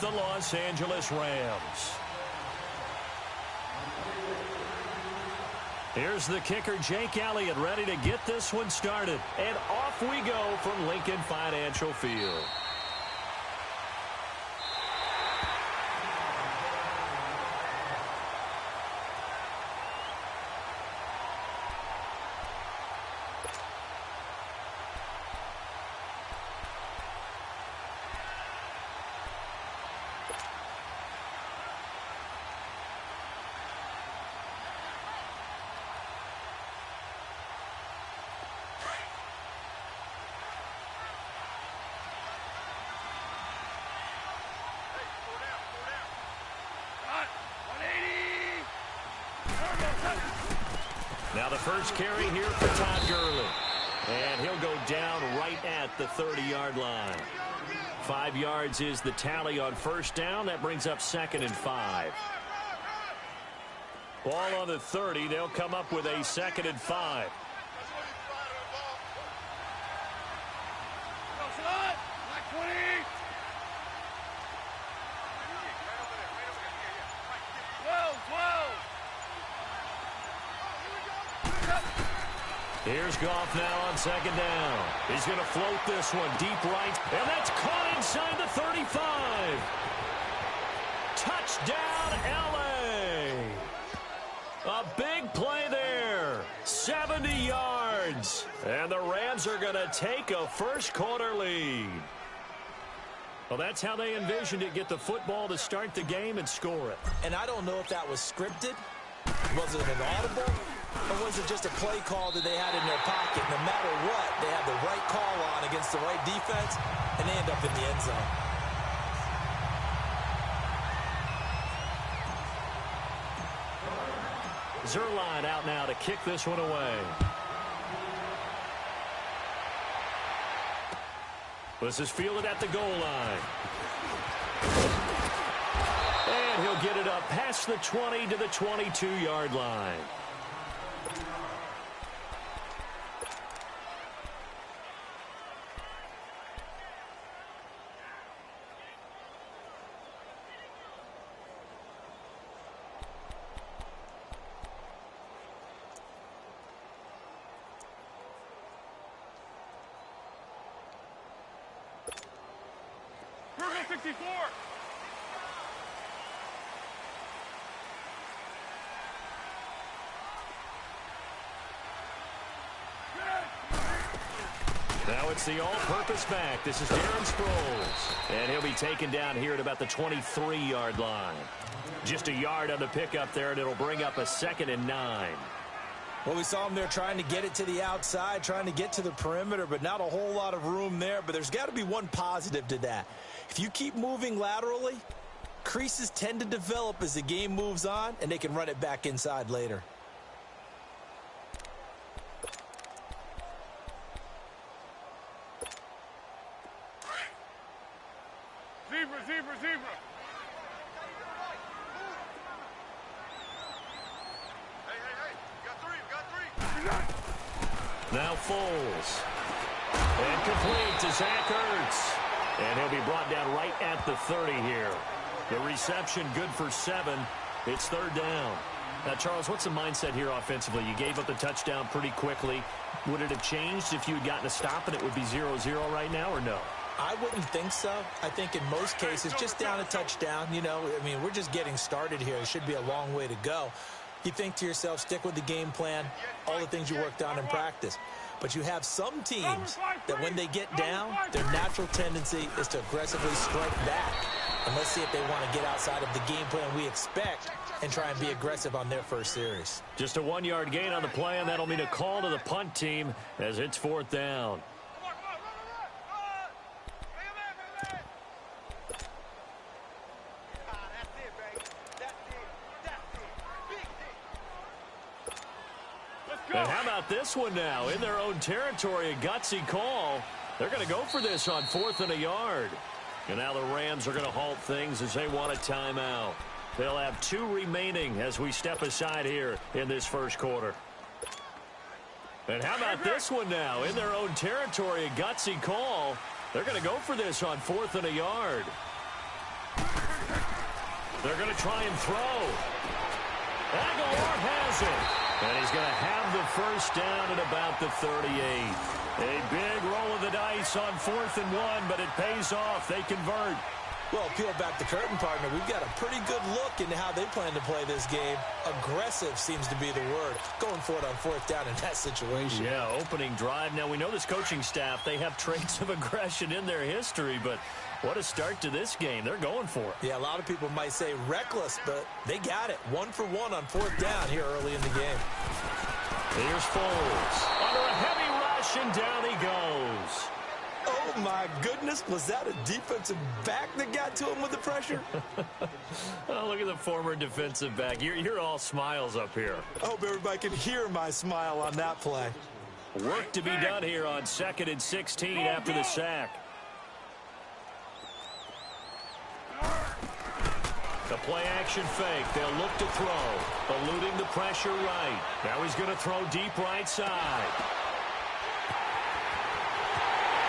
the Los Angeles Rams. Here's the kicker, Jake Elliott, ready to get this one started. And off we go from Lincoln Financial Field. Now the first carry here for Todd Gurley. And he'll go down right at the 30-yard line. 5 yards is the tally on first down. That brings up 2nd and 5. Ball on the 30. They'll come up with a 2nd and 5. Here's Goff now on 2nd down. He's going to float this one deep right, and that's caught inside the 35. Touchdown, L.A. A big play there. 70 yards. And the Rams are going to take a first-quarter lead. Well, that's how they envisioned it. Get the football to start the game and score it. And I don't know if that was scripted. Was it an audible? Or was it just a play call that they had in their pocket? No matter what, they had the right call on against the right defense, and they end up in the end zone. Zuerlein out now to kick this one away. This is fielded at the goal line. And he'll get it up past the 20 to the 22-yard line. Now it's the all-purpose back. This is Darren Sproles. And he'll be taken down here at about the 23-yard line. Just a yard on the pickup there, and it'll bring up a 2nd and 9. Well, we saw him there trying to get it to the outside, trying to get to the perimeter, but not a whole lot of room there. But there's got to be one positive to that. If you keep moving laterally, creases tend to develop as the game moves on, and they can run it back inside later. Zebra. Hey. We got three. Now Foles. And complete to Zach Ertz. And he'll be brought down right at the 30 here. The reception good for 7. It's 3rd down. Now, Charles, what's the mindset here offensively? You gave up the touchdown pretty quickly. Would it have changed if you had gotten a stop and it would be 0-0 right now, or no? I wouldn't think so. I think in most cases, just down a touchdown, we're just getting started here. It should be a long way to go. You think to yourself, stick with the game plan, all the things you worked on in practice. But you have some teams that when they get down, their natural tendency is to aggressively strike back. And let's see if they want to get outside of the game plan we expect and try and be aggressive on their first series. Just a 1-yard gain on the play, and that'll mean a call to the punt team as it's 4th down. And how about this one now? In their own territory, a gutsy call. They're going to go for this on 4th and a yard. And now the Rams are going to halt things as they want a timeout. They'll have 2 remaining as we step aside here in this first quarter. And how about this one now? In their own territory, a gutsy call. They're going to go for this on 4th and a yard. They're going to try and throw. Aguilar has it. And he's going to have the first down at about the 38. A big roll of the dice on 4th and 1, but it pays off. They convert. Well, peel back the curtain, partner. We've got a pretty good look into how they plan to play this game. Aggressive seems to be the word. Going for it on 4th down in that situation. Yeah, opening drive. Now, we know this coaching staff, they have traits of aggression in their history, but what a start to this game. They're going for it. Yeah, a lot of people might say reckless, but they got it. 1 for 1 on 4th down here early in the game. Here's Foles. Under a heavy rush, and down he goes. Oh, my goodness. Was that a defensive back that got to him with the pressure? Oh, look at the former defensive back. You're all smiles up here. I hope everybody can hear my smile on that play. Work to be done here on 2nd and 16 after the sack. The play-action fake. They'll look to throw. Eluding the pressure right. Now he's going to throw deep right side.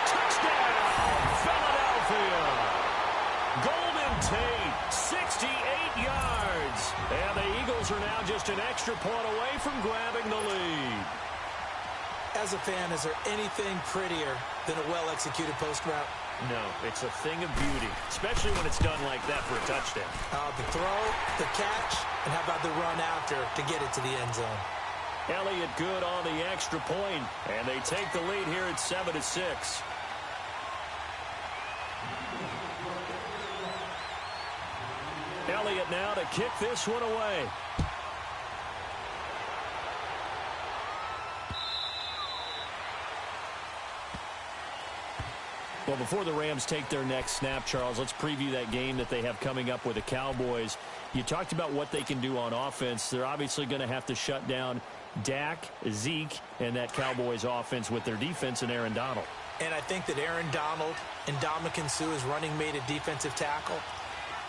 Touchdown, Philadelphia. Golden Tate, 68 yards. And the Eagles are now just an extra point away from grabbing the lead. As a fan, is there anything prettier than a well-executed post route? No, it's a thing of beauty, especially when it's done like that for a touchdown. The throw, the catch, and how about the run after to get it to the end zone? Elliott good on the extra point, and they take the lead here at 7-6. Elliott now to kick this one away. Well, before the Rams take their next snap, Charles, let's preview that game that they have coming up with the Cowboys. You talked about what they can do on offense. They're obviously going to have to shut down Dak, Zeke, and that Cowboys offense with their defense and Aaron Donald. And I think that Aaron Donald and Ndamukong Suh, his running mate at defensive tackle,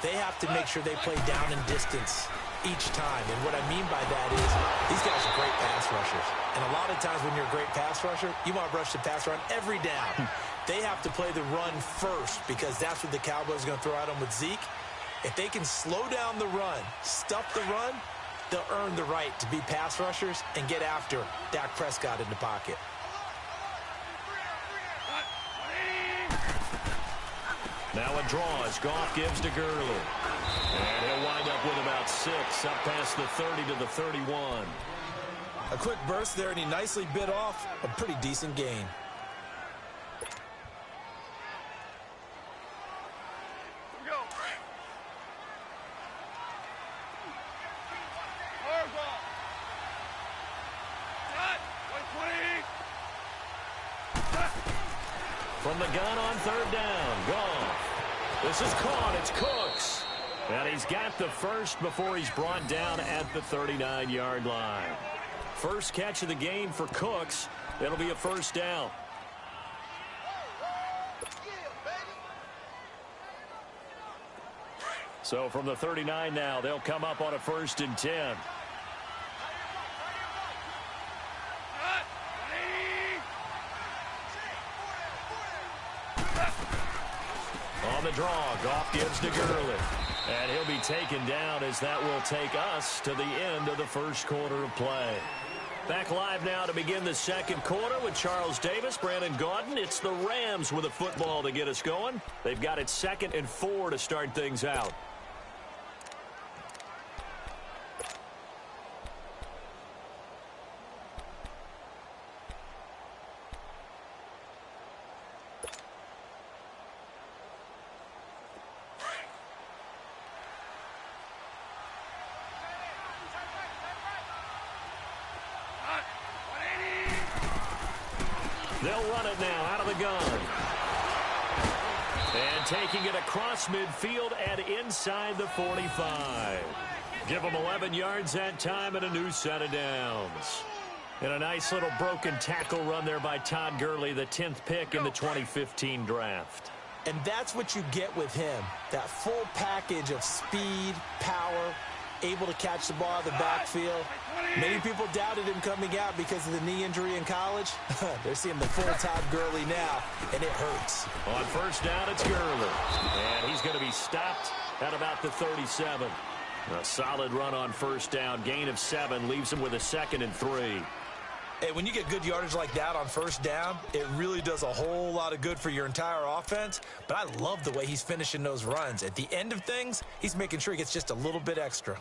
they have to make sure they play down and distance each time. And what I mean by that is these guys are great pass rushers. And a lot of times when you're a great pass rusher, you want to rush the pass run every down. They have to play the run first because that's what the Cowboys are going to throw at them with Zeke. If they can slow down the run, stuff the run, they'll earn the right to be pass rushers and get after Dak Prescott in the pocket. Now a draw as Goff gives to Gurley. And he'll wind up with about 6 up past the 30 to the 31. A quick burst there, and he nicely bit off a pretty decent gain. From the gun on 3rd down, Goff. This is caught. It's Cooks. And he's got the first before he's brought down at the 39-yard line. First catch of the game for Cooks. It'll be a first down. So from the 39 now, they'll come up on a 1st and 10. On the draw, Goff gives to Gurley. And he'll be taken down as that will take us to the end of the first quarter of play. Back live now to begin the 2nd quarter with Charles Davis, Brandon Gaudin. It's the Rams with a football to get us going. They've got it 2nd and 4 to start things out. They'll run it now out of the gun. And taking it across midfield and inside the 45. Give them 11 yards that time and a new set of downs. And a nice little broken tackle run there by Todd Gurley, the 10th pick in the 2015 draft. And that's what you get with him, that full package of speed, power, able to catch the ball out of the backfield. Many people doubted him coming out because of the knee injury in college. They're seeing the full Todd Gurley now, and it hurts. On 1st down, it's Gurley. And he's going to be stopped at about the 37. A solid run on first down. Gain of 7 leaves him with a 2nd and 3. Hey, when you get good yardage like that on first down, it really does a whole lot of good for your entire offense. But I love the way he's finishing those runs. At the end of things, he's making sure he gets just a little bit extra.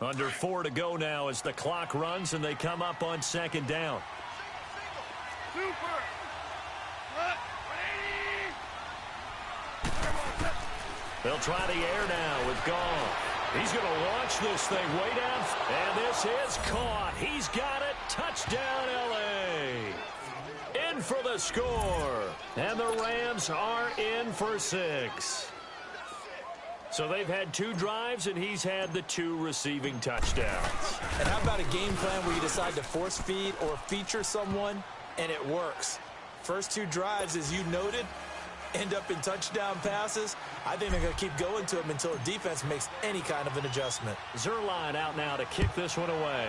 Under 4 to go now as the clock runs and they come up on 2nd down. Super. They'll try the air now with Goff. He's going to launch this thing way down. And this is caught. He's got it. Touchdown, L.A. In for the score. And the Rams are in for 6. So they've had 2 drives, and he's had the 2 receiving touchdowns. And how about a game plan where you decide to force feed or feature someone, and it works? First 2 drives, as you noted, end up in touchdown passes. I think they're going to keep going to him until the defense makes any kind of an adjustment. Zuerlein out now to kick this one away.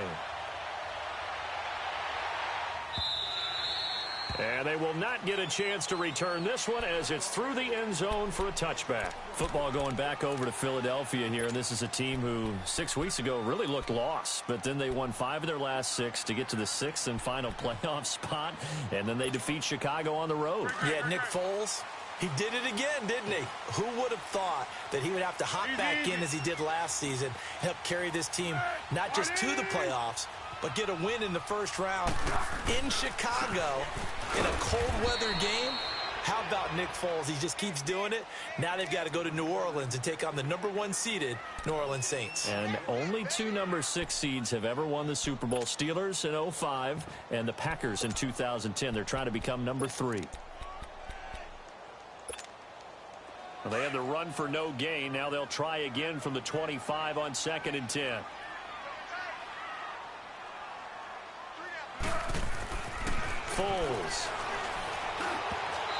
And they will not get a chance to return this one as it's through the end zone for a touchback. Football going back over to Philadelphia here, and this is a team who 6 weeks ago really looked lost, but then they won 5 of their last 6 to get to the 6th and final playoff spot, and then they defeat Chicago on the road. Yeah, Nick Foles, he did it again, didn't he? Who would have thought that he would have to hop back in as he did last season and help carry this team not just to the playoffs, but get a win in the first round in Chicago in a cold weather game? How about Nick Foles? He just keeps doing it. Now they've got to go to New Orleans and take on the #1 seeded New Orleans Saints. And only 2 number 6 seeds have ever won the Super Bowl. Steelers in 2005 and the Packers in 2010. They're trying to become number 3. Well, they had the run for no gain. Now they'll try again from the 25 on 2nd and 10. Foles.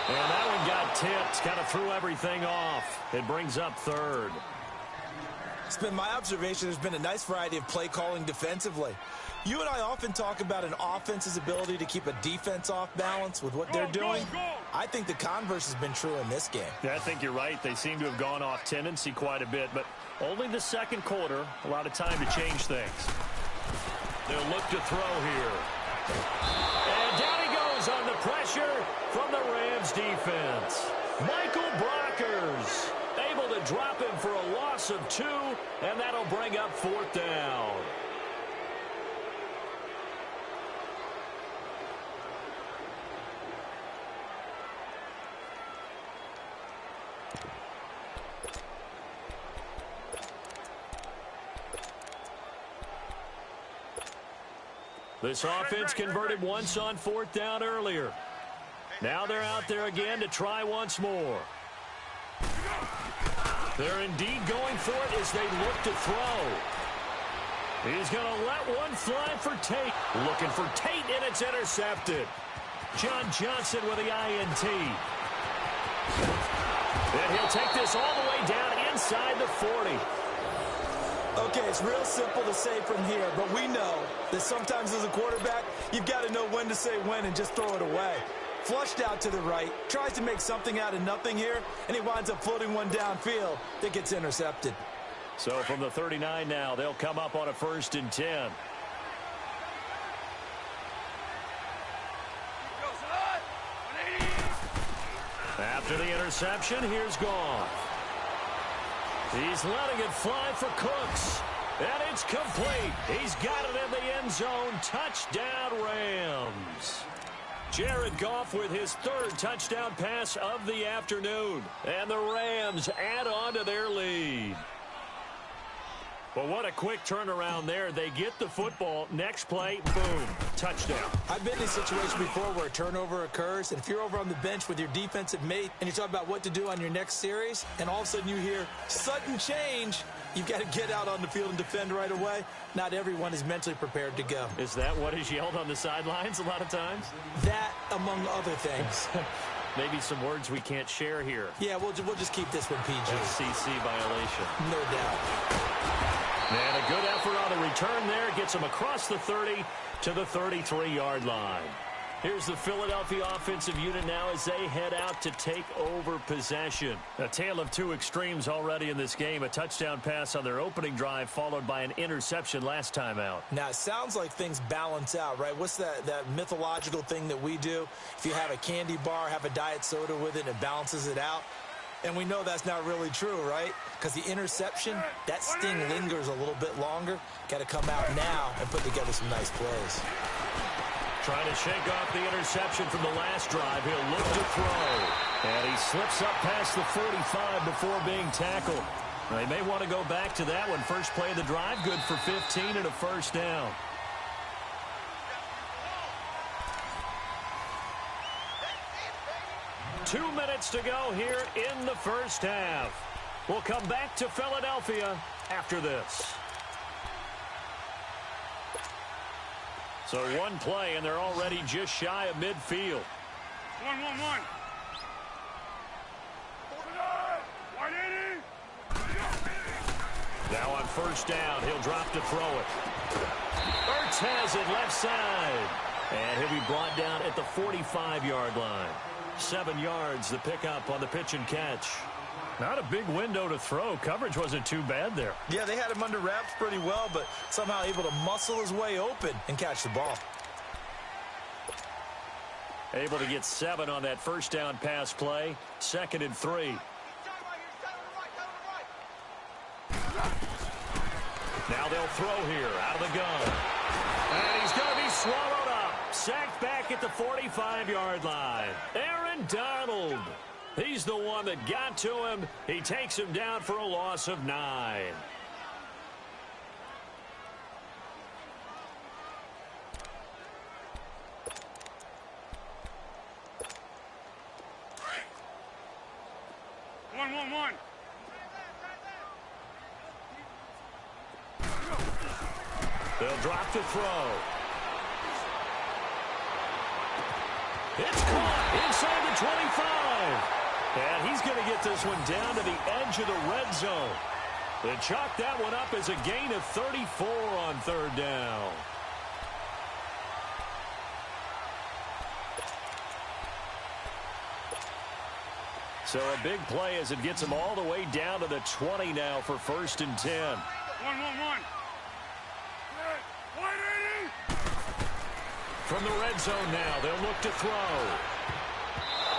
And that one got tipped. Kind of threw everything off. It brings up 3rd. It's been my observation there's been a nice variety of play calling defensively. You and I often talk about an offense's ability to keep a defense off balance with what they're doing. I think the converse has been true in this game. Yeah, I think you're right. They seem to have gone off tendency quite a bit, but only the 2nd quarter, a lot of time to change things. They'll look to throw here. And down he goes on the pressure from the Rams defense. Michael Brockers able to drop him for a loss of 2, and that'll bring up 4th down. This offense converted once on 4th down earlier. Now they're out there again to try once more. They're indeed going for it as they look to throw. He's going to let one fly for Tate. Looking for Tate, and it's intercepted. John Johnson with the INT. And he'll take this all the way down inside the 40. Okay, it's real simple to say from here, but we know that sometimes as a quarterback, you've got to know when to say when and just throw it away. Flushed out to the right, tries to make something out of nothing here, and he winds up floating one downfield that gets intercepted. So from the 39 now, they'll come up on a 1st and 10. After the interception, here's Goff. He's letting it fly for Cooks. And it's complete. He's got it in the end zone. Touchdown, Rams. Jared Goff with his 3rd touchdown pass of the afternoon. And the Rams add on to their lead. Well, what a quick turnaround there. They get the football. Next play, boom, touchdown. I've been in a situation before where a turnover occurs, and if you're over on the bench with your defensive mate and you talk about what to do on your next series, and all of a sudden you hear sudden change, you've got to get out on the field and defend right away. Not everyone is mentally prepared to go. Is that what is yelled on the sidelines a lot of times? That, among other things. Maybe some words we can't share here. Yeah, we'll just keep this one PG. FCC violation. No doubt. And a good effort on the return there. Gets him across the 30 to the 33-yard line. Here's the Philadelphia offensive unit now as they head out to take over possession. A tale of two extremes already in this game. A touchdown pass on their opening drive followed by an interception last time out. Now, it sounds like things balance out, right? What's that mythological thing that we do? If you have a candy bar, have a diet soda with it, and it balances it out. And we know that's not really true, right? Because the interception, that sting lingers a little bit longer. Got to come out now and put together some nice plays. Trying to shake off the interception from the last drive. He'll look to throw. And he slips up past the 45 before being tackled. They may want to go back to that one. First play of the drive, good for 15 and a first down. Two minutes to go here in the first half. We'll come back to Philadelphia after this. So one play, and they're already just shy of midfield. 1-1-1. Now on first down, he'll drop to throw it. Ertz has it left side. And he'll be brought down at the 45-yard line. 7 yards, the pickup on the pitch and catch. Not a big window to throw. Coverage wasn't too bad there. Yeah, they had him under wraps pretty well, but somehow able to muscle his way open and catch the ball. Able to get 7 on that first down pass play. 2nd and 3. Now they'll throw here out of the gun. And he's going to be swallowed up. Sacked back at the 45-yard line. Aaron Donald. He's the one that got to him. He takes him down for a loss of 9. One. They'll drop to throw. It's caught inside the 25. And he's going to get this one down to the edge of the red zone. They chalk that one up as a gain of 34 on 3rd down. So a big play as it gets them all the way down to the 20 now for 1st and 10. 1-1-1. From the red zone now, they'll look to throw.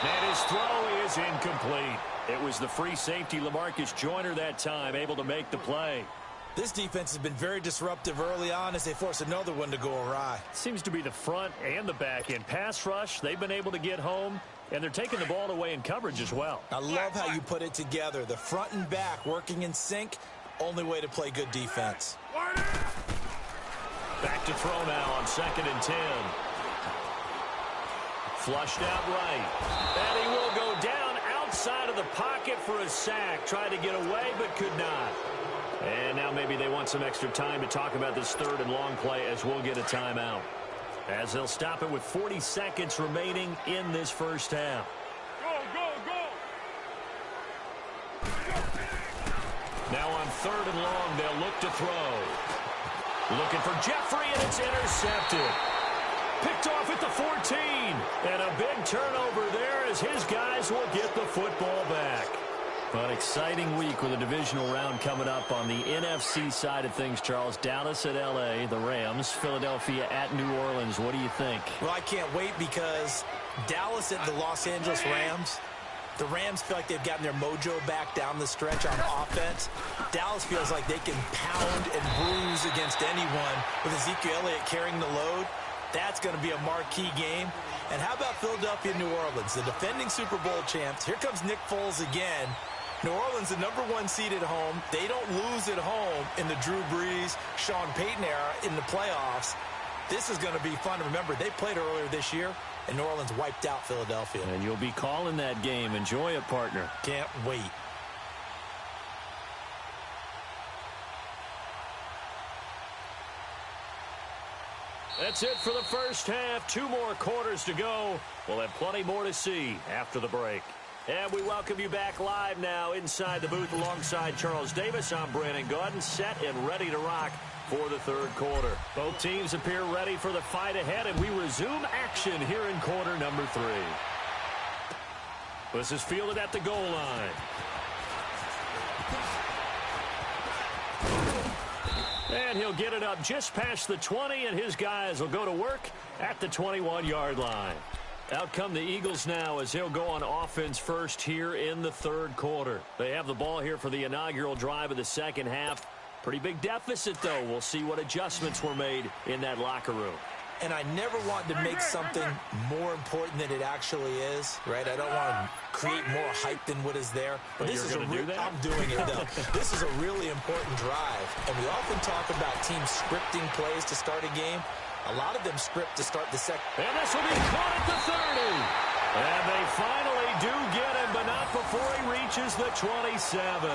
And his throw is incomplete. It was the free safety, LaMarcus Joyner, that time, able to make the play. This defense has been very disruptive early on as they force another one to go awry. Seems to be the front and the back end. Pass rush, they've been able to get home, and they're taking the ball away in coverage as well. I love how you put it together. The front and back working in sync, only way to play good defense. Back to throw now on 2nd and 10. Flushed out right. And he will go down outside of the pocket for a sack. Tried to get away, but could not. And now maybe they want some extra time to talk about this 3rd and long play as we'll get a timeout. As they'll stop it with 40 seconds remaining in this first half. Go. Now on 3rd and long, they'll look to throw. Looking for Jeffrey, and it's intercepted. Picked off at the 14. And a big turnover there as his guys will get the football back. An exciting week with a divisional round coming up on the NFC side of things, Charles. Dallas at L.A., the Rams. Philadelphia at New Orleans. What do you think? Well, I can't wait because Dallas at the Los Angeles Rams. The Rams feel like they've gotten their mojo back down the stretch on offense. Dallas feels like they can pound and bruise against anyone with Ezekiel Elliott carrying the load. That's going to be a marquee game. And how about Philadelphia, New Orleans, the defending Super Bowl champs? Here comes Nick Foles again. New Orleans, the #1 seed at home. They don't lose at home in the Drew Brees, Sean Payton era in the playoffs. This is going to be fun. Remember, they played earlier this year, and New Orleans wiped out Philadelphia. And you'll be calling that game. Enjoy it, partner. Can't wait. That's it for the first half. 2 more quarters to go. We'll have plenty more to see after the break. And we welcome you back live now inside the booth alongside Charles Davis. I'm Brandon Gaudin, set and ready to rock for the third quarter. Both teams appear ready for the fight ahead, and we resume action here in quarter number 3. This is fielded at the goal line. And he'll get it up just past the 20, and his guys will go to work at the 21-yard line. Out come the Eagles now as they'll go on offense first here in the third quarter. They have the ball here for the inaugural drive of the second half. Pretty big deficit, though. We'll see what adjustments were made in that locker room. And I never want to make something more important than it actually is, right? I don't want to create more hype than what is there. But this is do that? I'm doing it, though. This is a really important drive. And we often talk about teams scripting plays to start a game. A lot of them script to start the second. And this will be caught at the 30. And they finally do get him, but not before he reaches the 27.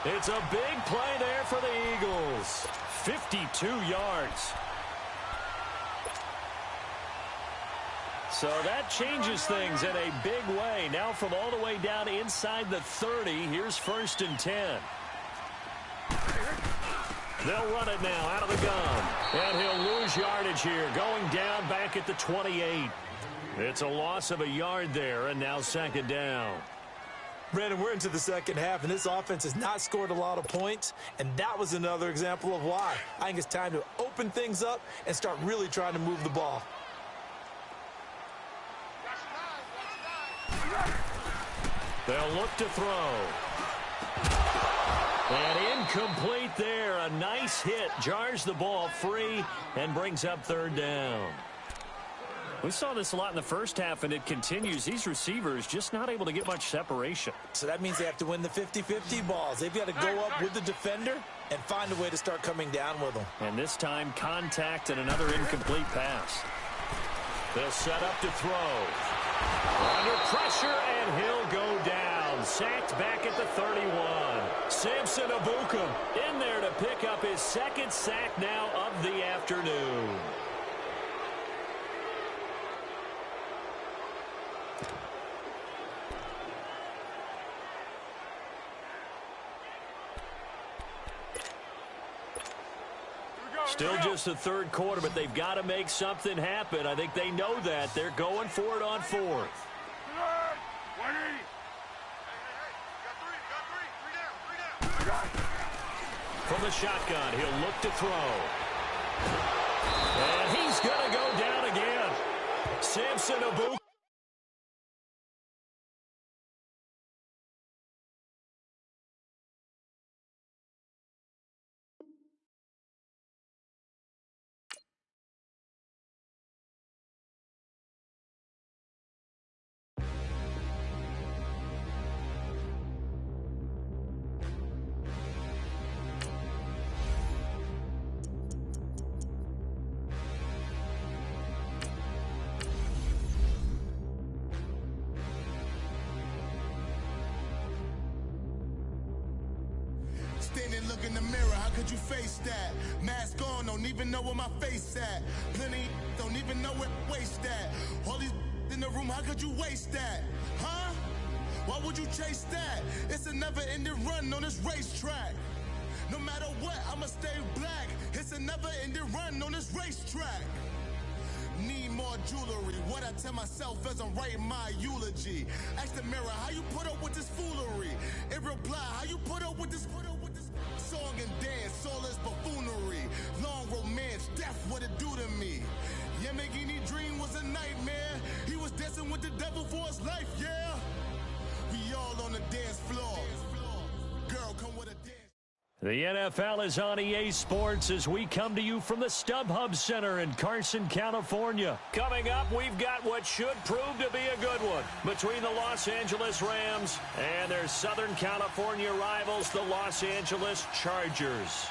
It's a big play there for the Eagles. 52 yards. So that changes things in a big way. Now from all the way down inside the 30, here's 1st and 10. They'll run it now out of the gun. And he'll lose yardage here, going down back at the 28. It's a loss of a yard there, and now 2nd down. Brandon, we're into the second half, and this offense has not scored a lot of points, and that was another example of why. I think it's time to open things up and start really trying to move the ball. They'll look to throw. And incomplete there. A nice hit. Jars the ball free and brings up 3rd down. We saw this a lot in the first half, and it continues. These receivers just not able to get much separation. So that means they have to win the 50-50 balls. They've got to go up with the defender and find a way to start coming down with them. And this time, contact and another incomplete pass. They'll set up to throw. Under pressure, and he'll go down. Sacked back at the 31. Samson Ebukam in there to pick up his 2nd sack now of the afternoon. Still just the third quarter, but they've got to make something happen. I think they know that. They're going for it on 4th. From the shotgun, he'll look to throw. And he's going to go down again. Samson Ebukam. Standing, look in the mirror, how could you face that? Mask on, don't even know where my face at. Plenty, don't even know where waste at. All these in the room, how could you waste that? Huh? Why would you chase that? It's a never-ending run on this racetrack. No matter what, I'ma stay black. It's a never-ending run on this racetrack. Need more jewelry. What I tell myself as I'm writing my eulogy. Ask the mirror, how you put up with this foolery? It reply, how you put up with this song and dance, all this buffoonery. Long romance, death, what it do to me? Yamagini dream was a nightmare. He was dancing with the devil for his life, yeah. We all on the dance floor. Girl, come with a dance. The NFL is on EA Sports as we come to you from the StubHub Center in Carson, California. Coming up, we've got what should prove to be a good one between the Los Angeles Rams and their Southern California rivals, the Los Angeles Chargers.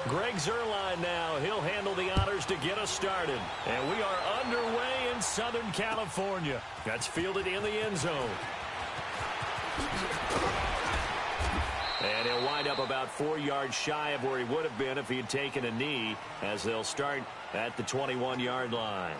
Greg Zuerlein now. He'll handle the honors to get us started. And we are underway in Southern California. That's fielded in the end zone. And he'll wind up about 4 yards shy of where he would have been if he had taken a knee, as they'll start at the 21-yard line.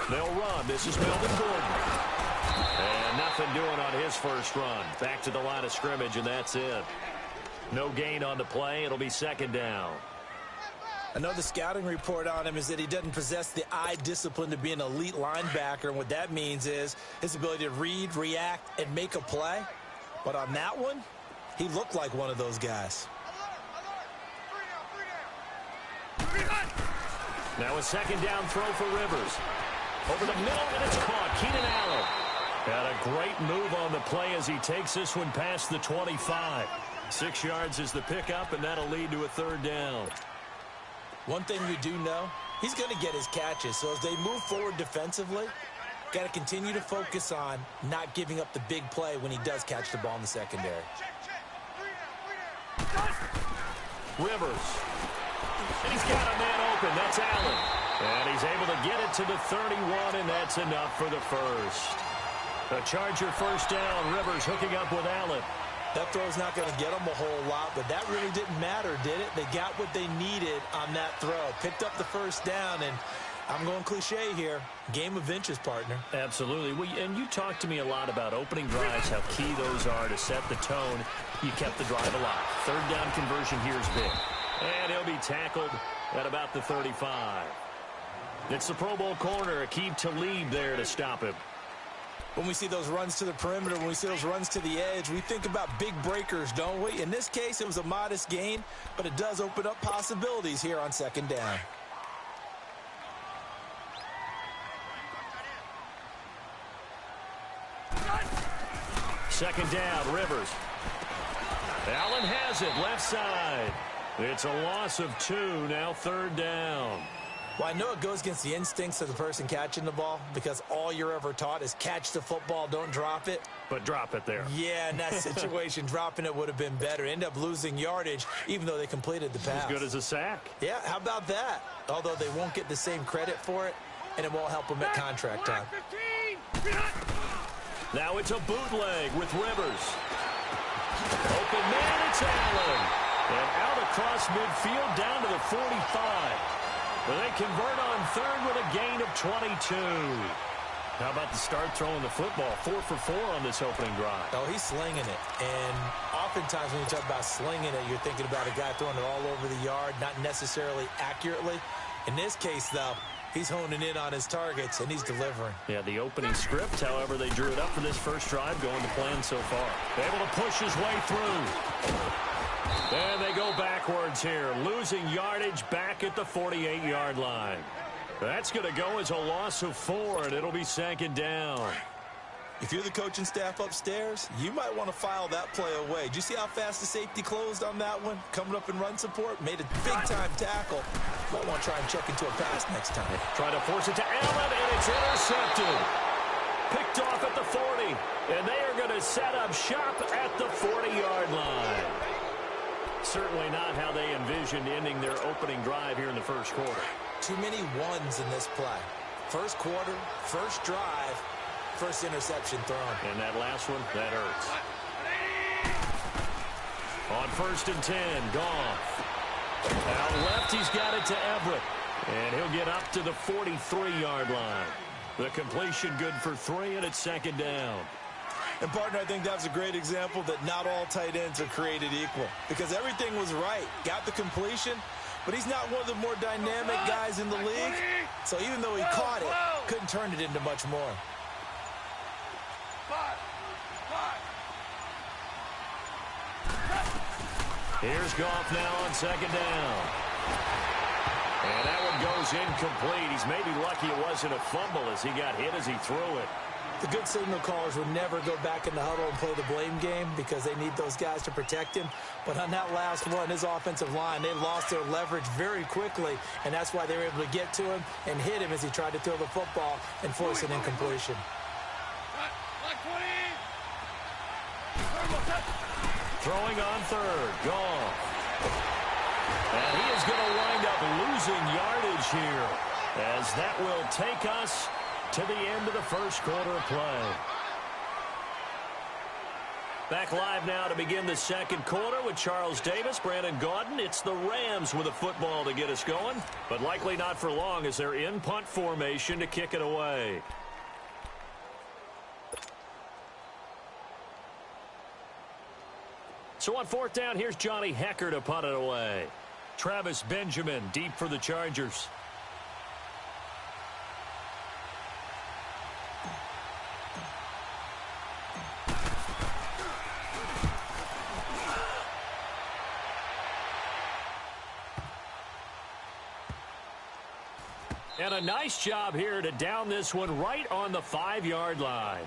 They'll run. This is Melvin Gordon. And nothing doing on his first run. Back to the line of scrimmage, and that's it. No gain on the play. It'll be second down. I know the scouting report on him is that he doesn't possess the eye discipline to be an elite linebacker, and what that means is his ability to read, react, and make a play. But on that one, he looked like one of those guys. Now a second down throw for Rivers. Over the middle, and it's caught. Keenan Allen. Got a great move on the play as he takes this one past the 25. 6 yards is the pickup, and that'll lead to a third down. One thing we do know, he's going to get his catches. So as they move forward defensively, got to continue to focus on not giving up the big play when he does catch the ball in the secondary. Rivers. And he's got a man open. That's Allen. And he's able to get it to the 31, and that's enough for the first. A Charger first down. Rivers hooking up with Allen. That throw's not going to get them a whole lot, but that really didn't matter, did it? They got what they needed on that throw. Picked up the first down, and I'm going cliche here. Game of inches, partner. Absolutely. And you talked to me a lot about opening drives, how key those are to set the tone. You kept the drive alive. Third down conversion here is big. And he'll be tackled at about the 35. It's the Pro Bowl corner, Aqib Talib there to stop him. When we see those runs to the perimeter, when we see those runs to the edge, we think about big breakers, don't we? In this case, it was a modest gain, but it does open up possibilities here on second down. Second down, Rivers. Allen has it, left side. It's a loss of 2, now third down. Well, I know it goes against the instincts of the person catching the ball because all you're ever taught is catch the football, don't drop it. But drop it there. Yeah, in that situation, dropping it would have been better. End up losing yardage, even though they completed the pass. As good as a sack. Yeah, how about that? Although they won't get the same credit for it, and it won't help them at contract time. Now it's a bootleg with Rivers. Open man, it's Allen. And out across midfield down to the 45. Well, they convert on third with a gain of 22. How about the start throwing the football? 4 for 4 on this opening drive. Oh, he's slinging it. And oftentimes when you talk about slinging it, you're thinking about a guy throwing it all over the yard, not necessarily accurately. In this case, though, he's honing in on his targets, and he's delivering. Yeah, the opening script, however, they drew it up for this first drive, going to plan so far. Able to push his way through. And they go backwards here, losing yardage back at the 48-yard line. That's going to go as a loss of 4, and it'll be second down. If you're the coaching staff upstairs, you might want to file that play away. Did you see how fast the safety closed on that one? Coming up in run support, made a big-time tackle. Might want to try and check into a pass next time. Try to force it to Allen, and it's intercepted. Picked off at the 40, and they are going to set up shop at the 40-yard line. Certainly not how they envisioned ending their opening drive here in the first quarter. Too many ones in this play. First quarter, first drive, first interception thrown. And that last one, that hurts. On 1st and 10, Goff. Out left, he's got it to Everett. And he'll get up to the 43-yard line. The completion good for 3, and it's second down. And, partner, I think that's a great example that not all tight ends are created equal. Because everything was right. Got the completion, but he's not one of the more dynamic guys in the league. So even though he caught it, couldn't turn it into much more. Here's Goff now on second down. And that one goes incomplete. He's maybe lucky it wasn't a fumble as he got hit as he threw it. The good signal callers would never go back in the huddle and play the blame game because they need those guys to protect him. But on that last one, his offensive line, they lost their leverage very quickly, and that's why they were able to get to him and hit him as he tried to throw the football and force an incompletion. Throwing on third, Goff. And he is going to wind up losing yardage here as that will take us to the end of the first quarter of play. Back live now to begin the second quarter with Charles Davis, Brandon Gaudin. It's the Rams with a football to get us going, but likely not for long as they're in punt formation to kick it away. So on fourth down, here's Johnny Hekker to punt it away. Travis Benjamin deep for the Chargers. And a nice job here to down this one right on the 5-yard line.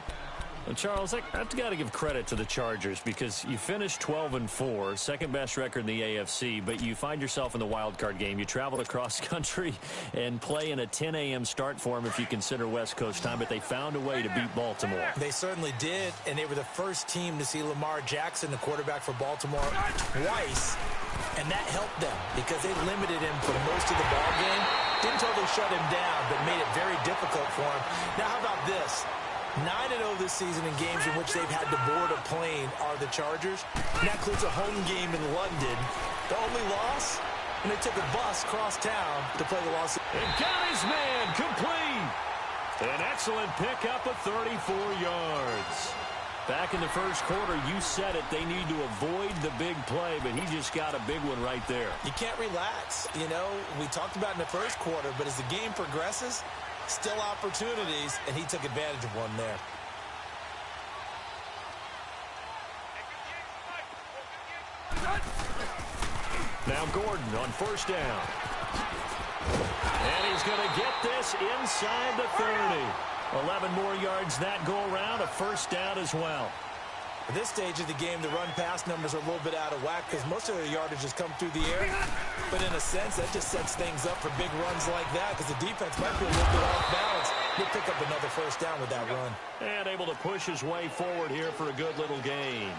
And Charles, I've got to give credit to the Chargers because you finished 12-4, second best record in the AFC, but you find yourself in the wild card game. You traveled across country and play in a 10 a.m. start for them if you consider West Coast time, but they found a way to beat Baltimore. They certainly did, and they were the first team to see Lamar Jackson, the quarterback for Baltimore, twice, and that helped them because they limited him for most of the ball game. Didn't totally shut him down, but made it very difficult for him. Now, how about this? 9-0 this season in games in which they've had to board a plane are the Chargers. And that includes a home game in London. The only loss, when they took a bus across town to play the Los Angeles. And got his man complete. An excellent pickup of 34 yards. Back in the first quarter, you said it, they need to avoid the big play, but he just got a big one right there. You can't relax. You know, we talked about in the first quarter, but as the game progresses, still opportunities, and he took advantage of one there. Now Gordon on first down. And he's going to get this inside the 30. 11 more yards that go around, a first down as well. At this stage of the game, the run-pass numbers are a little bit out of whack because most of their yardage has come through the air. But in a sense, that just sets things up for big runs like that because the defense might be a little bit off balance. He'll pick up another first down with that run. And able to push his way forward here for a good little gain.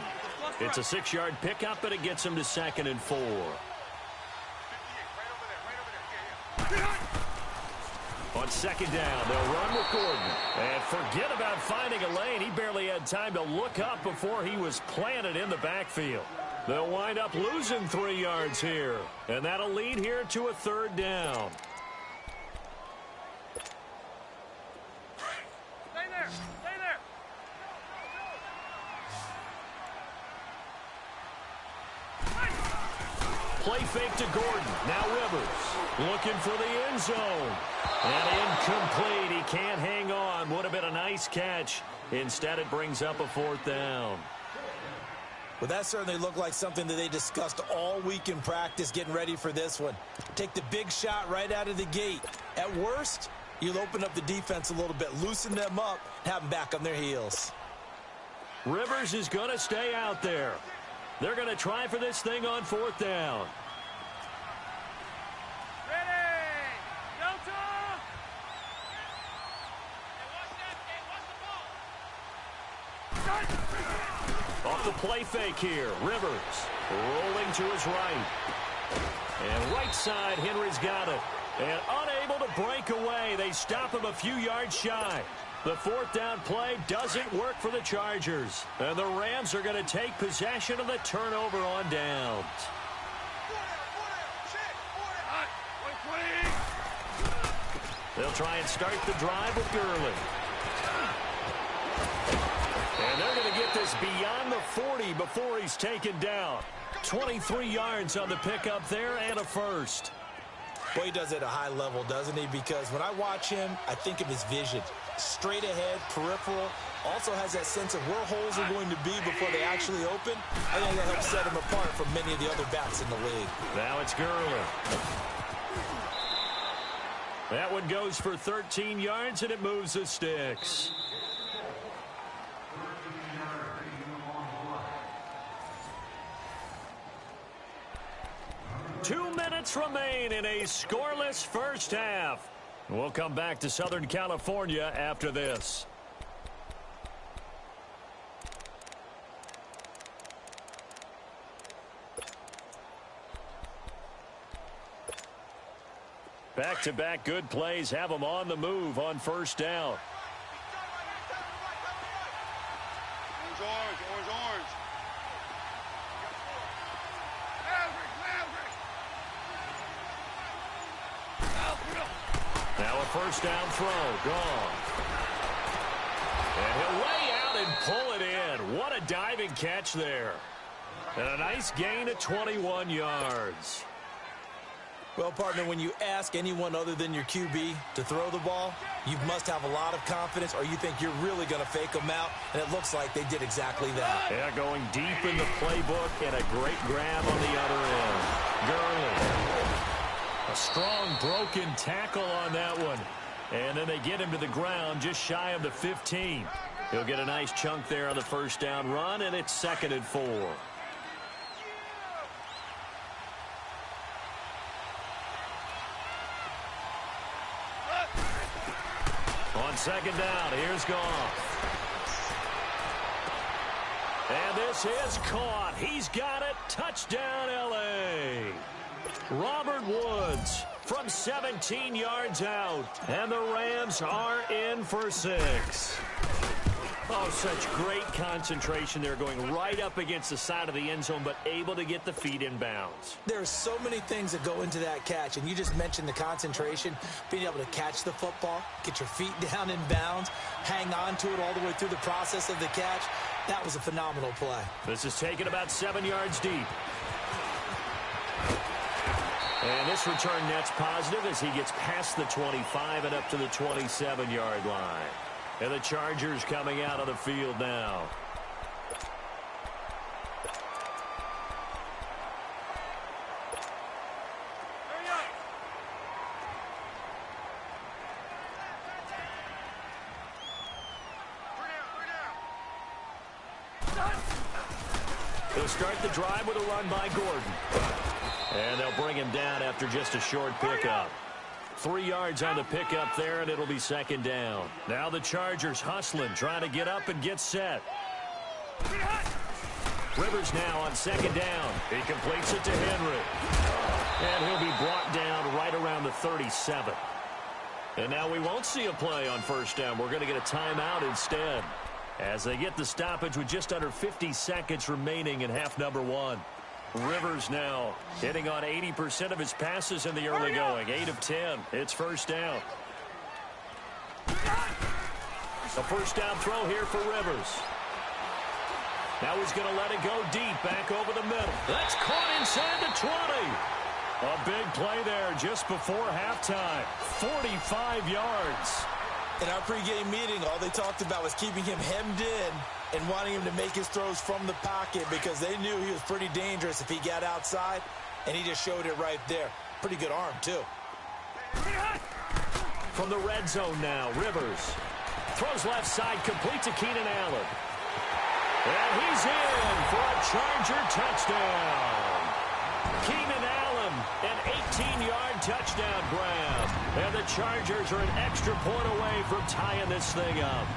It's a 6-yard pickup, but it gets him to 2nd and 4. On second down, they'll run with Gordon. And forget about finding a lane. He barely had time to look up before he was planted in the backfield. They'll wind up losing 3 yards here. And that'll lead here to a 3rd down. Stay there. Stay there. Play fake to Gordon. Now Rivers looking for the end zone. And incomplete. He can't hang on. Would have been a nice catch. Instead, it brings up a 4th down. Well, that certainly looked like something that they discussed all week in practice getting ready for this one. Take the big shot right out of the gate. At worst, you'll open up the defense a little bit, loosen them up, have them back on their heels. Rivers is going to stay out there. They're going to try for this thing on 4th down. Off the play fake here. Rivers rolling to his right. And right side, Henry's got it. And unable to break away. They stop him a few yards shy. The 4th down play doesn't work for the Chargers. And the Rams are going to take possession of the turnover on downs. They'll try and start the drive with Gurley. And they're going to get this beyond the 40 before he's taken down. 23 yards on the pickup there and a first. Boy, he does it at a high level, doesn't he? Because when I watch him, I think of his vision. Straight ahead, peripheral. Also has that sense of where holes are going to be before they actually open. I think that helps set him apart from many of the other backs in the league. Now it's Gurley. That one goes for 13 yards, and it moves the sticks. Two minutes remain in a scoreless first half. We'll come back to Southern California after this. Back-to-back good plays have them on the move on first down. Orange, orange, orange, orange. first down throw, gone. And he'll lay out and pull it in. What a diving catch there. And a nice gain of 21 yards. Well, partner, when you ask anyone other than your QB to throw the ball, you must have a lot of confidence, or you think you're really going to fake them out, and it looks like they did exactly that. Yeah, going deep in the playbook, and a great grab on the other end. Gurley. A strong broken tackle on that one. And then they get him to the ground just shy of the 15. He'll get a nice chunk there on the first down run, and it's 2nd and 4. On 2nd down, here's Goff. And this is caught. He's got it. Touchdown, L.A. Robert Woods from 17 yards out. And the Rams are in for 6. Oh, such great concentration there, going right up against the side of the end zone, but able to get the feet in bounds. There's so many things that go into that catch, and you just mentioned the concentration, being able to catch the football, get your feet down in bounds, hang on to it all the way through the process of the catch. That was a phenomenal play. This is taken about 7 yards deep. And this return net's positive as he gets past the 25 and up to the 27-yard line. And the Chargers coming out of the field now. They'll start the drive with a run by Gordon. And they'll bring him down after just a short pickup. 3 yards on the pickup there, and it'll be 2nd down. Now the Chargers hustling, trying to get up and get set. Rivers now on 2nd down. He completes it to Henry. And he'll be brought down right around the 37. And now we won't see a play on 1st down. We're going to get a timeout instead, as they get the stoppage with just under 50 seconds remaining in half number 1. Rivers now hitting on 80% of his passes in the early going. 8 of 10. It's 1st down. A 1st down throw here for Rivers. Now he's going to let it go deep, back over the middle. That's caught inside the 20. A big play there just before halftime. 45 yards. In our pregame meeting, all they talked about was keeping him hemmed in and wanting him to make his throws from the pocket because they knew he was pretty dangerous if he got outside, and he just showed it right there. Pretty good arm, too. From the red zone now, Rivers throws left side, complete to Keenan Allen. And he's in for a Charger touchdown. Keenan Allen, an 18-yard touchdown grab. And the Chargers are an extra point away from tying this thing up.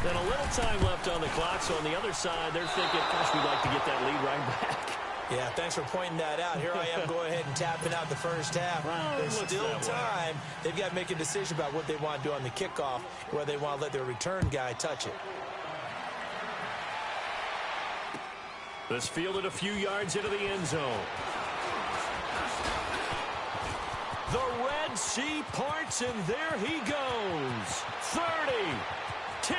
And a little time left on the clock, so on the other side, they're thinking, gosh, we'd like to get that lead right back. Yeah, thanks for pointing that out. Here I am going ahead and tapping out the first half. Well, there's still time. They've got to make a decision about what they want to do on the kickoff, whether they want to let their return guy touch it. This fielded a few yards into the end zone. The Red Sea parts, and there he goes. 30, 10,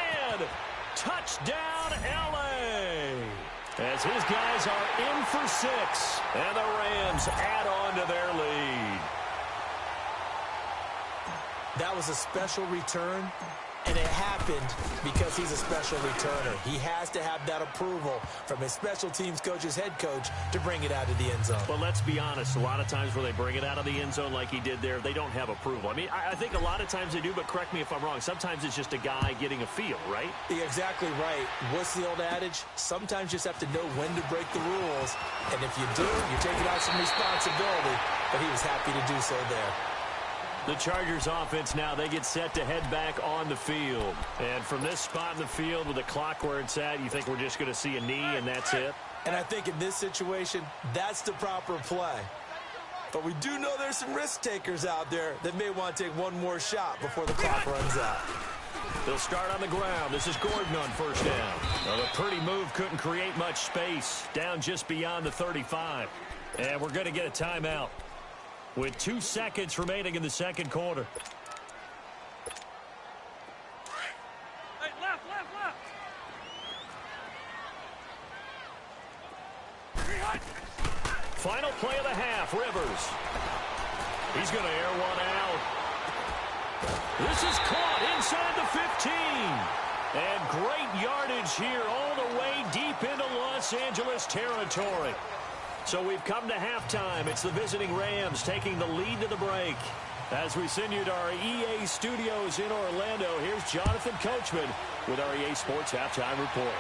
touchdown L.A. As his guys are in for 6, and the Rams add on to their lead. That was a special return, and it happened because he's a special returner. He has to have that approval from his special teams coach's head coach to bring it out of the end zone. But let's be honest, a lot of times where they bring it out of the end zone like he did there, they don't have approval. I mean, I think a lot of times they do, but correct me if I'm wrong. Sometimes it's just a guy getting a feel, right? You're exactly right. What's the old adage? Sometimes you just have to know when to break the rules. And if you do, you're taking out some responsibility. But he was happy to do so there. The Chargers offense now, they get set to head back on the field. And from this spot in the field with the clock where it's at, you think we're just going to see a knee and that's it? And I think in this situation, that's the proper play. But we do know there's some risk takers out there that may want to take one more shot before the clock runs out. They'll start on the ground. This is Gordon on 1st down. Well, the pretty move couldn't create much space. Down just beyond the 35. And we're going to get a timeout with 2 seconds remaining in the second quarter. Final play of the half, Rivers. He's going to air one out. This is caught inside the 15. And great yardage here all the way deep into Los Angeles territory. So we've come to halftime. It's the visiting Rams taking the lead to the break. As we send you to our EA studios in Orlando, here's Jonathan Coachman with our EA Sports Halftime Report.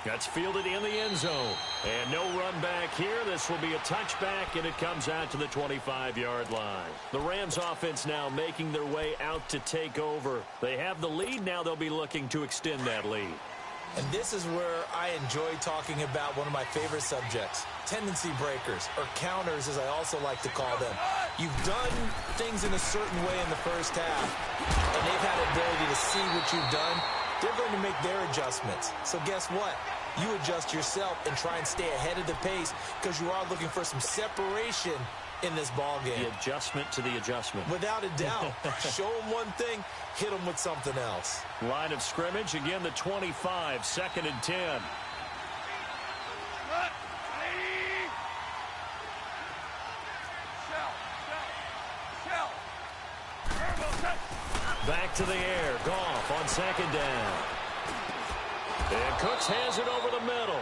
That's fielded in the end zone. And no run back here. This will be a touchback, and it comes out to the 25-yard line. The Rams offense now making their way out to take over. They have the lead. Now they'll be looking to extend that lead. And this is where I enjoy talking about one of my favorite subjects, tendency breakers, or counters as I also like to call them. You've done things in a certain way in the first half, and they've had the ability to see what you've done. They're going to make their adjustments. So guess what? You adjust yourself and try and stay ahead of the pace because you are looking for some separation in this ball game. The adjustment to the adjustment. Without a doubt. Show them one thing, hit them with something else. Line of scrimmage, again the 25, 2nd and 10. Back to the air. Goff on 2nd down. And Cooks has it over the middle.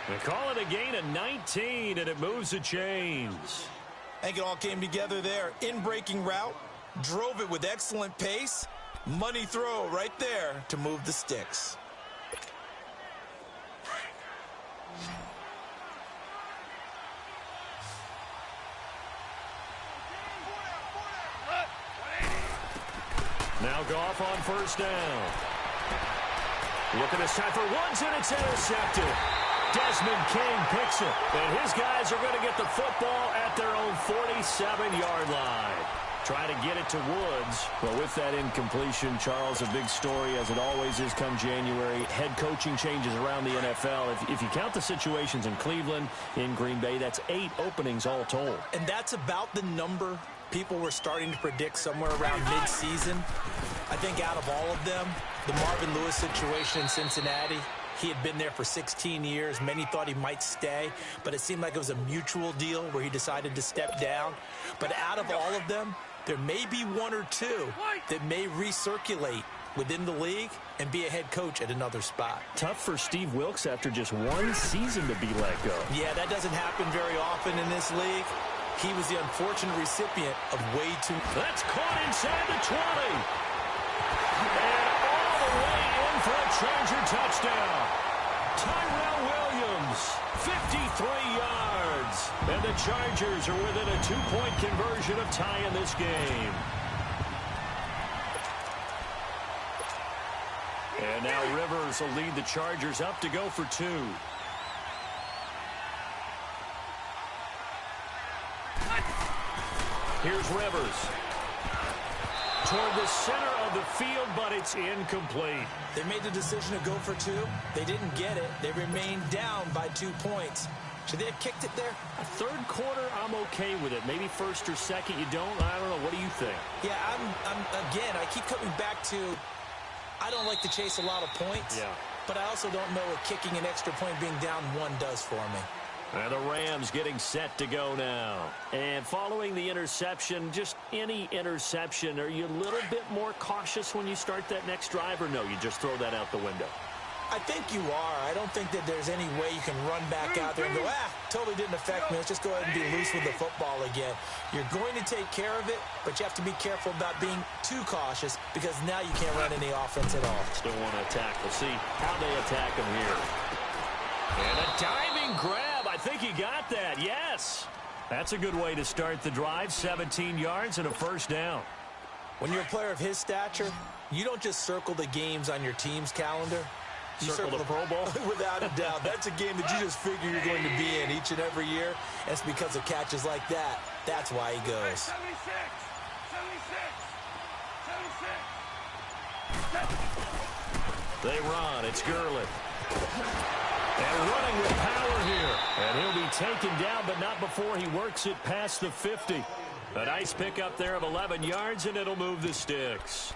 They call it a gain of 19, and it moves the chains. I think it all came together there. In-breaking route, drove it with excellent pace. Money throw right there to move the sticks. Now Goff on 1st down. Looking this time for Woods, and it's intercepted. Desmond King picks it, and his guys are going to get the football at their own 47-yard line. Try to get it to Woods. Well, with that incompletion, Charles, a big story, as it always is come January. Head coaching changes around the NFL. If you count the situations in Cleveland, in Green Bay, that's 8 openings all told. And that's about the number people were starting to predict somewhere around mid-season. I think out of all of them, the Marvin Lewis situation in Cincinnati, he had been there for 16 years. Many thought he might stay, but it seemed like it was a mutual deal where he decided to step down. But out of all of them, there may be 1 or 2 that may recirculate within the league and be a head coach at another spot. Tough for Steve Wilks after just 1 season to be let go. Yeah, that doesn't happen very often in this league. He was the unfortunate recipient of way too... That's caught inside the 20. And all the way in for a Charger touchdown. Tyrell Williams, 53 yards. And the Chargers are within a 2-point conversion of tying this game. And now Rivers will lead the Chargers up to go for 2. Here's Rivers. Toward the center of the field, but it's incomplete. They made the decision to go for 2. They didn't get it. They remained down by 2 points. Should they have kicked it there? A 3rd quarter, I'm okay with it. Maybe 1st or 2nd, you don't. I don't know. What do you think? Yeah, again, I keep coming back to, I don't like to chase a lot of points. Yeah. But I also don't know what kicking an extra point being down 1 does for me. And the Rams getting set to go now. And following the interception, just any interception, are you a little bit more cautious when you start that next drive, or no, you just throw that out the window? I think you are. I don't think that there's any way you can run back out there and go, totally didn't affect me. Let's just go ahead and be loose with the football again. You're going to take care of it, but you have to be careful about being too cautious because now you can't run any offense at all. Still want to attack. We'll see how they attack him here. And a diving grab. I think he got that. Yes. That's a good way to start the drive. 17 yards and a 1st down. When you're a player of his stature, you don't just circle the games on your team's calendar. You circle the Pro Bowl? Without a doubt. That's a game that you just figure you're going to be in each and every year. And it's because of catches like that. That's why he goes. 76. 76. They run. It's Gurley. And running with power here. And he'll be taken down, but not before he works it past the 50. A nice pickup there of 11 yards, and it'll move the sticks.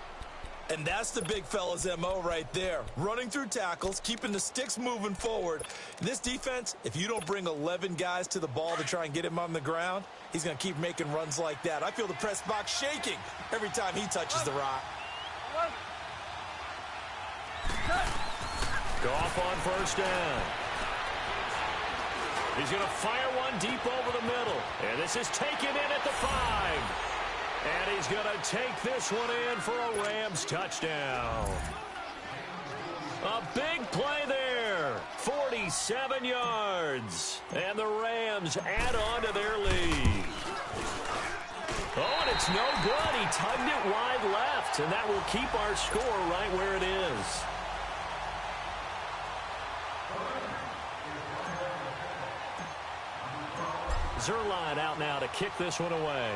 And that's the big fella's MO right there. Running through tackles, keeping the sticks moving forward. This defense, if you don't bring 11 guys to the ball to try and get him on the ground, he's going to keep making runs like that. I feel the press box shaking every time he touches the rock. Goff on first down. He's going to fire one deep over the middle. And this is taken in at the 5. And he's going to take this one in for a Rams touchdown. A big play there. 47 yards. And the Rams add on to their lead. Oh, and it's no good. He tugged it wide left. And that will keep our score right where it is. Zuerlein out now to kick this one away.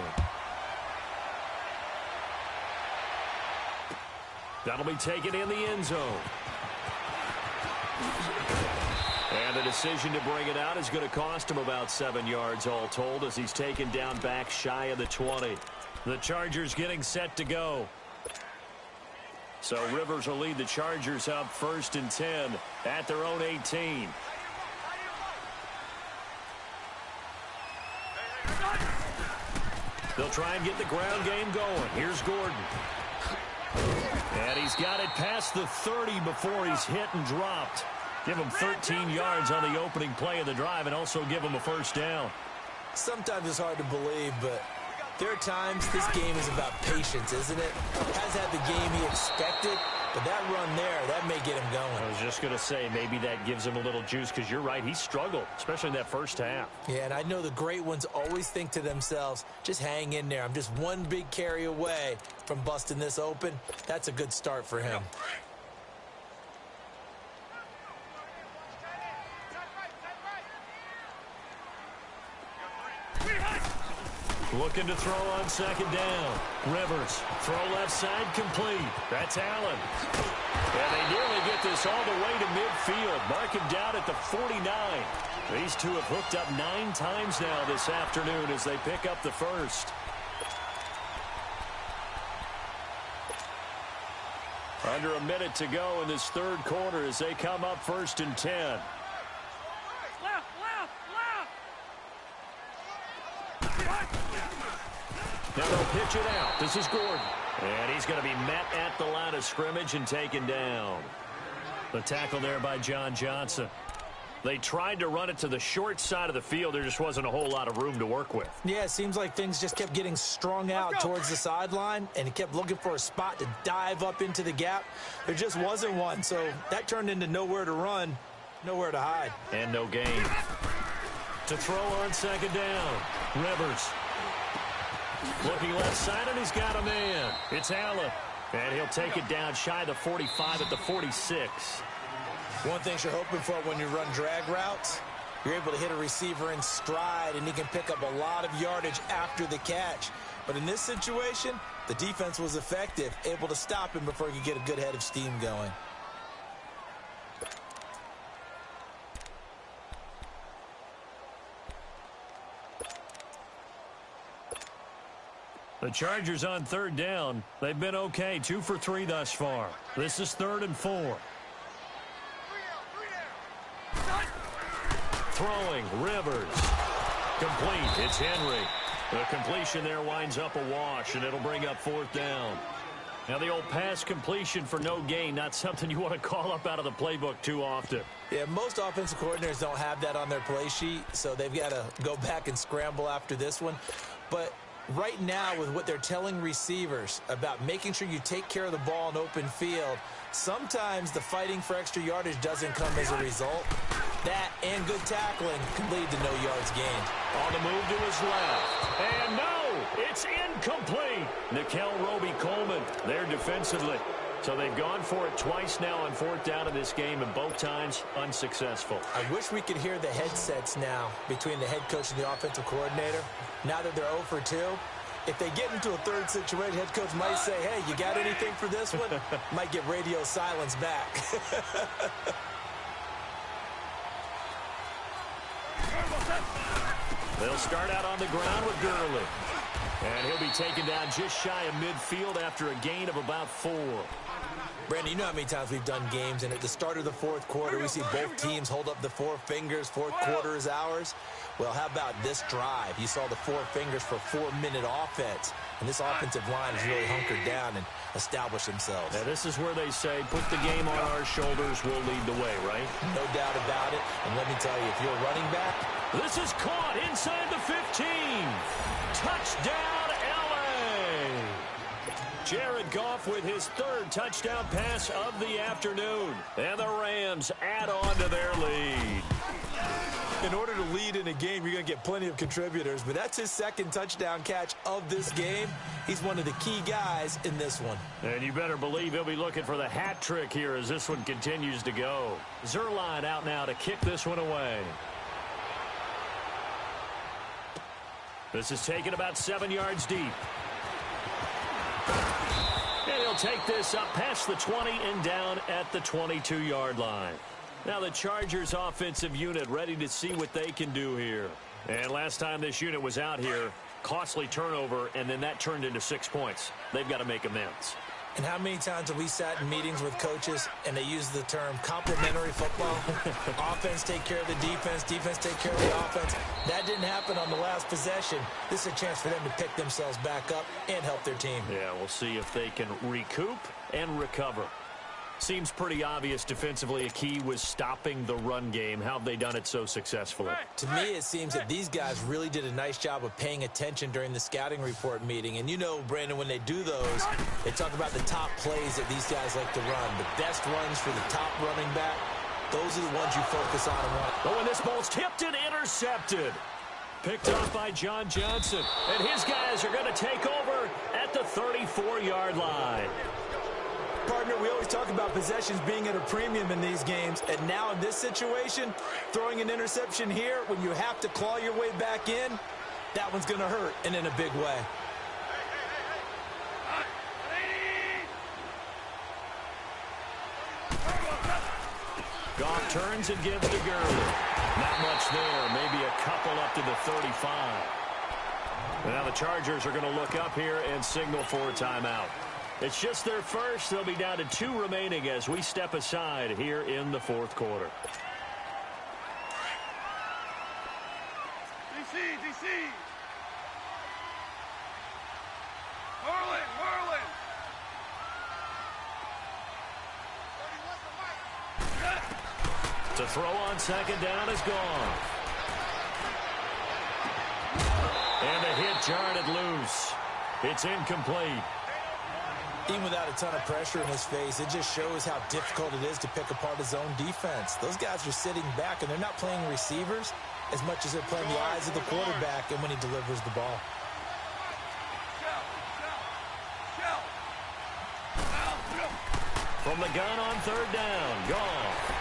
That'll be taken in the end zone. And the decision to bring it out is going to cost him about 7 yards all told as he's taken down back shy of the 20. The Chargers getting set to go. So Rivers will lead the Chargers up 1st and 10 at their own 18. They'll try and get the ground game going. Here's Gordon. And he's got it past the 30 before he's hit and dropped. Give him 13 yards on the opening play of the drive and also give him a first down. Sometimes it's hard to believe, but there are times this game is about patience, isn't it? Has had the game he expected, but that run there, that may get him going. I was just going to say, maybe that gives him a little juice because you're right, he struggled, especially in that first half. Yeah, and I know the great ones always think to themselves, just hang in there. I'm just one big carry away from busting this open. That's a good start for him. Looking to throw on second down. Rivers, throw left side complete. That's Allen. And they nearly get this all the way to midfield. Mark him down at the 49. These two have hooked up 9 times now this afternoon as they pick up the first. Under a minute to go in this third quarter as they come up 1st and 10. Now they'll pitch it out. This is Gordon. And he's going to be met at the line of scrimmage and taken down. The tackle there by John Johnson. They tried to run it to the short side of the field. There just wasn't a whole lot of room to work with. Yeah, it seems like things just kept getting strung out towards the sideline, and he kept looking for a spot to dive up into the gap. There just wasn't one, so that turned into nowhere to run, nowhere to hide. And no gain. To throw on second down. Rivers. Looking left side, and he's got a man. It's Allen. And he'll take it down shy of the 45 at the 46. One thing you're hoping for when you run drag routes, you're able to hit a receiver in stride, and he can pick up a lot of yardage after the catch. But in this situation, the defense was effective, able to stop him before he could get a good head of steam going. The Chargers on third down. They've been okay, 2 for 3 thus far. This is 3rd and 4. Throwing, Rivers. Complete, it's Henry. The completion there winds up a wash, and it'll bring up 4th down. Now the old pass completion for no gain, not something you want to call up out of the playbook too often. Yeah, most offensive coordinators don't have that on their play sheet, so they've got to go back and scramble after this one. But right now, with what they're telling receivers about making sure you take care of the ball in open field, sometimes the fighting for extra yardage doesn't come as a result. That and good tackling can lead to no yards gained. On the move to his left. And no, it's incomplete. Nickel Roby-Coleman there defensively. So they've gone for it twice now on 4th down in this game, and both times unsuccessful. I wish we could hear the headsets now between the head coach and the offensive coordinator. Now that they're 0 for 2, if they get into a third situation, head coach might say, hey, you got anything for this one? Might get radio silence back. They'll start out on the ground with Gurley. And he'll be taken down just shy of midfield after a gain of about 4. Brandon, you know how many times we've done games, and at the start of the fourth quarter, we see both teams hold up the 4 fingers, fourth quarter is ours. Well, how about this drive? You saw the 4 fingers for 4-minute offense, and this offensive line has really hunkered down and established themselves. Now, this is where they say, put the game on our shoulders, we'll lead the way, right? No doubt about it, and let me tell you, if you're a running back, this is caught inside the 15. Touchdown, L.A. Jared Goff with his 3rd touchdown pass of the afternoon. And the Rams add on to their lead. In order to lead in a game, you're going to get plenty of contributors, but that's his 2nd touchdown catch of this game. He's one of the key guys in this one. And you better believe he'll be looking for the hat trick here as this one continues to go. Zuerlein out now to kick this one away. This is taken about 7 yards deep. And he'll take this up past the 20 and down at the 22-yard line. Now the Chargers offensive unit ready to see what they can do here. And last time this unit was out here, costly turnover, and then that turned into 6 points. They've got to make amends. And how many times have we sat in meetings with coaches and they use the term complementary football? Offense take care of the defense, defense take care of the offense. That didn't happen on the last possession. This is a chance for them to pick themselves back up and help their team. Yeah, we'll see if they can recoup and recover. Seems pretty obvious defensively a key was stopping the run game. How have they done it so successfully? To me, it seems that these guys really did a nice job of paying attention during the scouting report meeting. And you know, Brandon, when they do those, they talk about the top plays that these guys like to run. The best runs for the top running back, those are the ones you focus on and run. But when this ball's tipped and intercepted. Picked off by John Johnson. And his guys are going to take over at the 34-yard line. Partner, we always talk about possessions being at a premium in these games, and now in this situation, throwing an interception here when you have to claw your way back in, that one's going to hurt, and in a big way. Goff turns and gives to Gurley. Not much there, maybe a couple up to the 35. Now the Chargers are going to look up here and signal for a timeout. It's just their first. They'll be down to 2 remaining as we step aside here in the fourth quarter. DC. Whirling. To throw on second down is gone. And the hit jarred it loose. It's incomplete. Even without a ton of pressure in his face, it just shows how difficult it is to pick apart his own defense. Those guys are sitting back, and they're not playing receivers as much as they're playing the eyes of the quarterback and when he delivers the ball. From the gun on third down, Goff.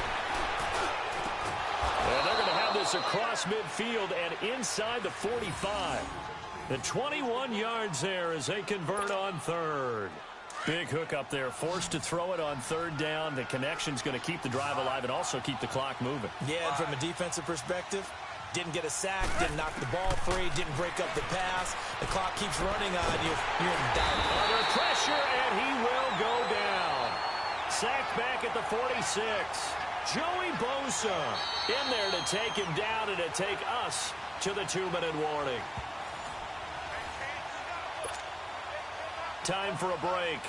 And they're going to have this across midfield and inside the 45. The 21 yards there as they convert on third. Big hook up there, forced to throw it on third down. The connection's going to keep the drive alive and also keep the clock moving. Yeah, and from a defensive perspective, didn't get a sack, didn't knock the ball free, didn't break up the pass. The clock keeps running on you. You're in doubt. Under pressure, and he will go down. Sacked back at the 46. Joey Bosa in there to take him down and to take us to the 2-minute warning. Time for a break.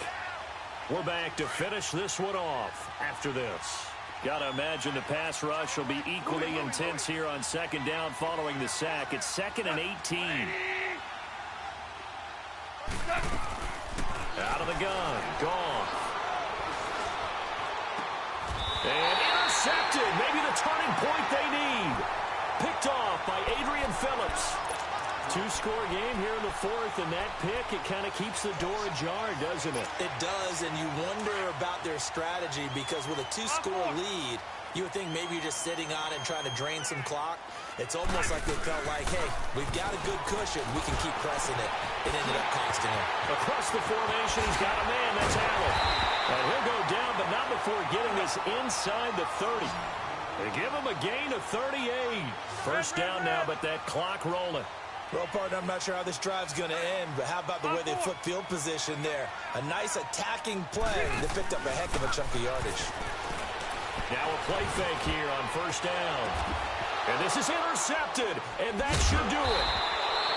We're back to finish this one off after this. Got to imagine the pass rush will be equally intense here on second down following the sack. It's 2nd and 18. Out of the gun. Goff. And intercepted. Maybe the turning point they need. Picked off by Adrian Phillips. 2-score game here in the fourth, and that pick, it kind of keeps the door ajar, doesn't it? It does, and you wonder about their strategy because with a 2-score lead, you would think maybe you're just sitting on it and trying to drain some clock. It's almost like they felt like, hey, we've got a good cushion. We can keep pressing it. It ended up costing him. Across the formation, he's got a man. That's Allen. And he'll go down, but not before getting this inside the 30. They give him a gain of 38. First down now, but that clock rolling. Well, partner, I'm not sure how this drive's going to end, but how about the way they flip field position there? A nice attacking play that picked up a heck of a chunk of yardage. Now a play fake here on first down. And this is intercepted, and that should do it.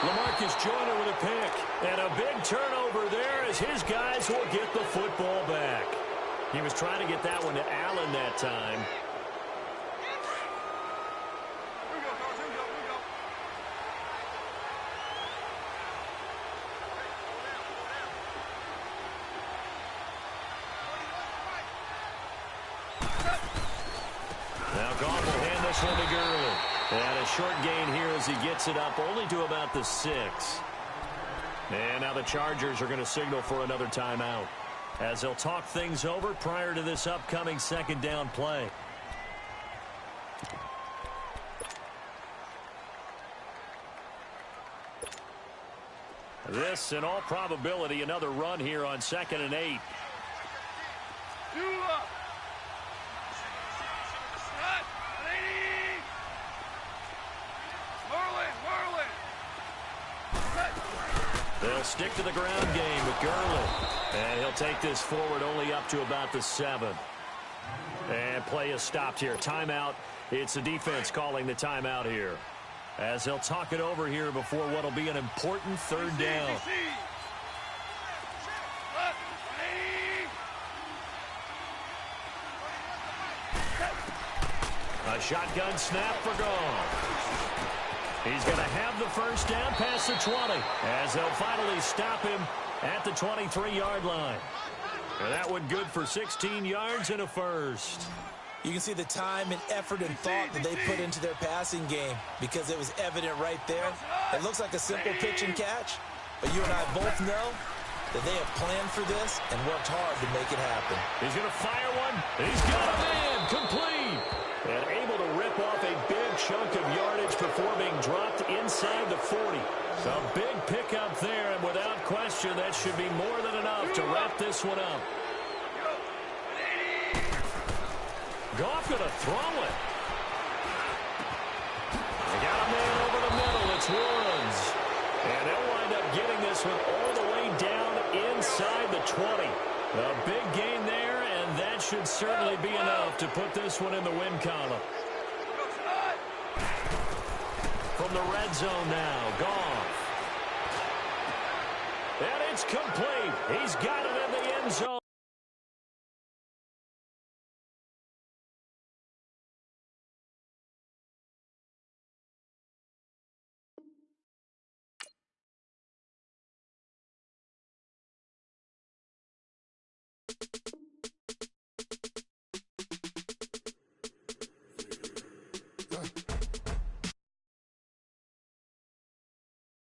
LaMarcus Joyner with a pick. And a big turnover there as his guys will get the football back. He was trying to get that one to Allen that time. Now Goff will hand this one to Gurley. And a short gain here as he gets it up only to about the 6. And now the Chargers are going to signal for another timeout as they'll talk things over prior to this upcoming second down play. This, in all probability, another run here on 2nd and 8. They'll stick to the ground game with Gurley. And he'll take this forward only up to about the 7. And play is stopped here. Timeout. It's the defense calling the timeout here, as they'll talk it over here before what will be an important third down. A shotgun snap for Goff. He's going to have the first down past the 20 as they'll finally stop him at the 23-yard line. And that one good for 16 yards and a first. You can see the time and effort and thought that they put into their passing game because it was evident right there. It looks like a simple pitch and catch, but you and I both know that they have planned for this and worked hard to make it happen. He's going to fire one. He's got a man complete. And able to rip off a big chunk of yardage before being dropped inside the 40. A big pickup there, and without question, that should be more than enough to wrap this one up. Goff going to throw it. They got a man over the middle. It's Woods. And they'll wind up getting this one all the way down inside the 20. A big gain there, and that should certainly be enough to put this one in the win column. From the red zone now, Goff. And it's complete. He's got it in the end zone.